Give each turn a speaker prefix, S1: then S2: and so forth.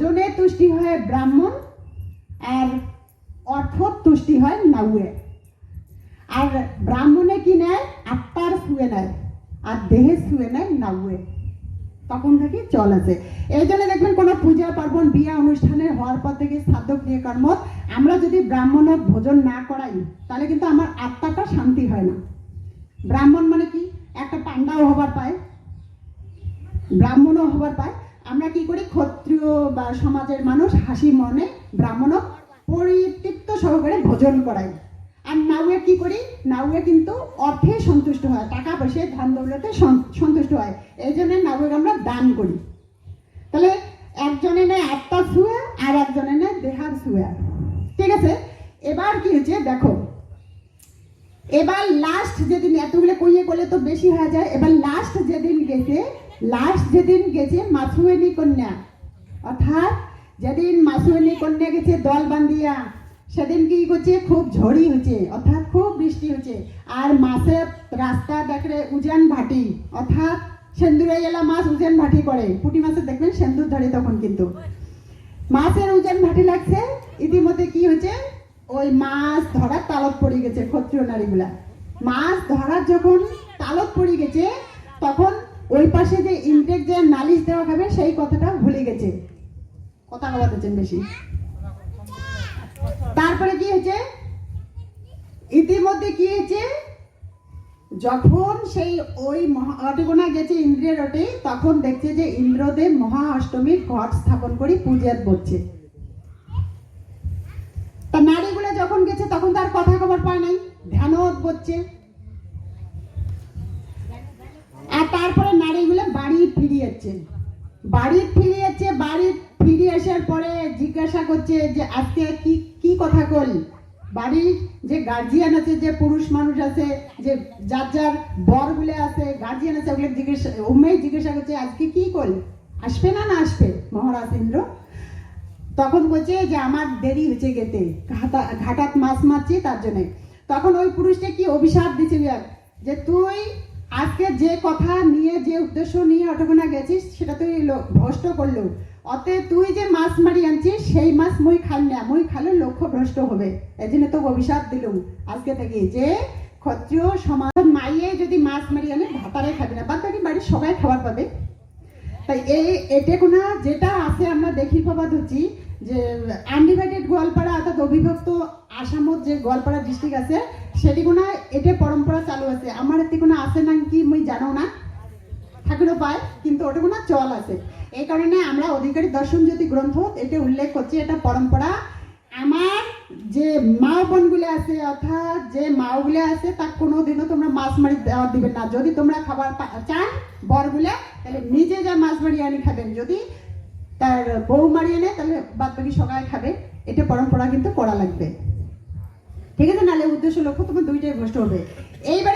S1: ভোজনে তুষ্টি হয় ব্রাহ্মণ, আর অর্থ তুষ্টি হয় নাউয়ে। আর ব্রাহ্মণে কি নেয়? আত্মার ছুঁয়ে নেয়, আর দেহে ছুঁয়ে নেয় নাউয়ে। তখন থেকে চল আছে। এই জন্য দেখবেন কোনো পূজা পার্বণ বিয়া অনুষ্ঠানের হওয়ার পর থেকে শ্রাদ্ধ ক্রিয়াকর্ম আমরা যদি ব্রাহ্মণক ভোজন না করাই তাহলে কিন্তু আমার আত্মাটা শান্তি হয় না। ব্রাহ্মণ মানে কি? একটা পান্ডাও হবার পায়, ব্রাহ্মণও হবার পায়। আমরা কি করি? ক্ষত্রিয় বা সমাজের মানুষ হাসি মনে ব্রাহ্মণক পরিতৃপ্ত সহকারে ভোজন করাই। আর নাউয়ে কি করি? নাউয়ে কিন্তু অর্থে সন্তুষ্ট হয়, টাকা পয়সায় ধান দৌলতে সন্তুষ্ট হয়। এই জন্য নাউয়ে আমরা দান করি। তাহলে একজনে নেয় আত্মার ছুঁয়ে আর একজনে নেয় দেহার ছুঁয়ে। ঠিক আছে, এবার কি হচ্ছে দেখো, এবার লাস্ট যেদিন এতগুলো কইয়ে করলে তো বেশি হয়ে যায়। এবার লাস্ট যেদিন গেছে মাছুয়েনি কন্যা, অর্থাৎ যেদিন মাছুয়েনি কন্যা গেছে দল বান্ধিয়া, সেদিন কি করছে? খুব ঝড়ি হচ্ছে, অর্থাৎ খুব বৃষ্টি হচ্ছে। আর মাছের রাস্তা দেখলে উজান ভাটি, অর্থাৎ সেন্দুরে এলা মাছ উজান ভাটি করে। পুঁটি মাছের দেখবেন সেন্দুর ধরে, তখন কিন্তু মাছের উজান ভাটি লাগছে। ইতিমধ্যে কি হচ্ছে? ওই মাছ ধরার তালত পড়ে গেছে ক্ষত্রিয় নারীগুলা। মাছ ধরার যখন তালত পড়ে গেছে, তখন ওই পাশে যে ইনটেক যে নালিশ দেওয়া খাবে সেই কথাটা ভুলে গেছে। কথা বলতেছেন বেশি। তারপরে কি হয়েছে? ইতিমধ্যে কি হয়েছে? যখন সেই ওই অটগোনা গেছে ইন্দ্রের ওটে, তখন দেখছে যে ইন্দ্রদেব মহা অষ্টমীর ঘট স্থাপন করে পূজাত বসছে। তা নারীগুলো যখন গেছে তখন তার কথা খবর পায় নাই, ধ্যানত বসছে। আর তারপরে নারীগুলো বাড়ি ফিরে যাচ্ছে। বাড়ি ফিরে আসার পরে জিজ্ঞাসা করছে যে আজকে কি কথা কল। বাড়ির যে গার্জিয়ান আছে, যে পুরুষ মানুষ আছে, যে যার বরগুলো আছে, গার্জিয়ান আছে, ওগুলো জিজ্ঞাসা করছে আজকে কি কল, আসবে না আসবে মহারাজ ইন্দ্র? তখন বলছে যে আমার দেরি হয়েছে গেতে, ঘাটাত মাছ মারছি তার জন্য। তখন ওই পুরুষটা কি অভিশাপ দিচ্ছে যে তুই আজকে যে কথা নিয়ে, যে উদ্দেশ্য নিয়ে অটকোনা গেছিস, সেটা তুই ভ্রষ্ট করলো। অতএব তুই যে মাছ মারি আনছিস সেই মাছ মই খাই না, মই খালে লক্ষ্য ভ্রষ্ট হবে। এই জন্য তো অভিশাপ দিলুম আজকে থেকে যে ক্ষত্রিয় সমাজ মাইয়ে যদি মাছ মারি আনে ভাতারে খাবে না, বাদ বাকি বাড়ির সবাই খাবার পাবে। তাই এটা কোনা যেটা আছে আমরা দেখি পাবা ধরছি যে আনডিভাইডেড গোয়ালপাড়া, অর্থাৎ অবিভক্ত আসামত যে গোয়ালপাড়া ডিস্ট্রিক্ট আছে, সেটি কোনা এটা পরম্পরা চালু আছে। আমার এতে কোনো আছে না কি মই জানো না, ঠাকুরও পায়, কিন্তু ওটা কোনো চল আছে। এই কারণে আমরা অধিকারী দর্শন জ্যোতি গ্রন্থ এটা উল্লেখ করছি, এটা পরম্পরা। আমার যে মা বোনগুলো আছে, অর্থাৎ যে মাওগুলো আছে, তার কোনোদিনও তোমরা মাছ মারি দেওয়া দিবেন না। যদি তোমরা খাবার চান বরগুলো, তাহলে নিজে যা মাছ মারি আনি খাবেন। যদি তার বউ মারি আনে তাহলে বাদ বাকি সবাই খাবে। এটা পরম্পরা কিন্তু করা লাগবে, ঠিক আছে? নাহলে উদ্দেশ্য লক্ষ্য তোমার দুইটাই ভ্রষ্ট হবে। এইবার